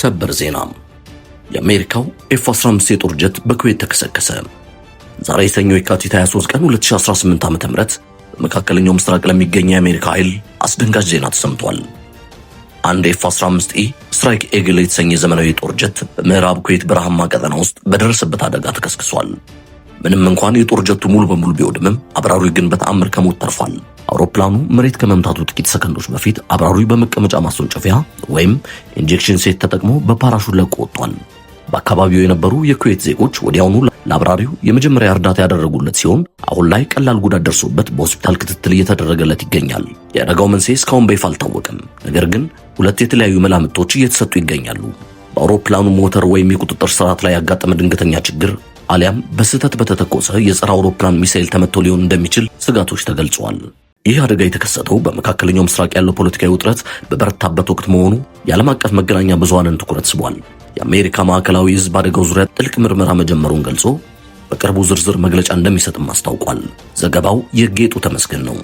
ሰበር ዜና የአሜሪካው ኤፍ-15 የጦር ጀት በኩዌት ተከሰከሰ። ዛሬ ሰኞ የካቲት 23 ቀን 2018 ዓ.ም በመካከለኛው ምስራቅ ለሚገኝ የአሜሪካ ኃይል አስደንጋጭ ዜና ተሰምቷል። አንድ ኤፍ-15 ስትራይክ ኤግል የተሰኘ ዘመናዊ የጦር ጀት በምዕራብ ኩዌት በረሃማ ቀጠና ውስጥ በደረሰበት አደጋ ተከስክሷል። ምንም እንኳን የጦር ጀቱ ሙሉ በሙሉ ቢወድምም አብራሪው ግን በተአምር ከሞት ተርፏል። አውሮፕላኑ መሬት ከመምታቱ ጥቂት ሰከንዶች በፊት አብራሪው በመቀመጫ ማስወንጨፊያ ወይም ኢንጀክሽን ሴት ተጠቅሞ በፓራሹት ለቆ ወጥቷል። በአካባቢው የነበሩ የኩዌት ዜጎች ወዲያውኑ ለአብራሪው የመጀመሪያ እርዳታ ያደረጉለት ሲሆን አሁን ላይ ቀላል ጉዳት ደርሶበት በሆስፒታል ክትትል እየተደረገለት ይገኛል። የአደጋው መንስኤ እስካሁን በይፋ አልታወቀም። ነገር ግን ሁለት የተለያዩ መላምቶች እየተሰጡ ይገኛሉ። በአውሮፕላኑ ሞተር ወይም የቁጥጥር ስርዓት ላይ ያጋጠመ ድንገተኛ ችግር አሊያም በስህተት በተተኮሰ የጸረ አውሮፕላን ሚሳኤል ተመቶ ሊሆን እንደሚችል ስጋቶች ተገልጸዋል። ይህ አደጋ የተከሰተው በመካከለኛው ምስራቅ ያለው ፖለቲካዊ ውጥረት በበረታበት ወቅት መሆኑ የዓለም አቀፍ መገናኛ ብዙሃንን ትኩረት ስቧል። የአሜሪካ ማዕከላዊ ዕዝ በአደጋው ዙሪያ ጥልቅ ምርመራ መጀመሩን ገልጾ በቅርቡ ዝርዝር መግለጫ እንደሚሰጥም አስታውቋል። ዘገባው የጌጡ ተመስገን ነው።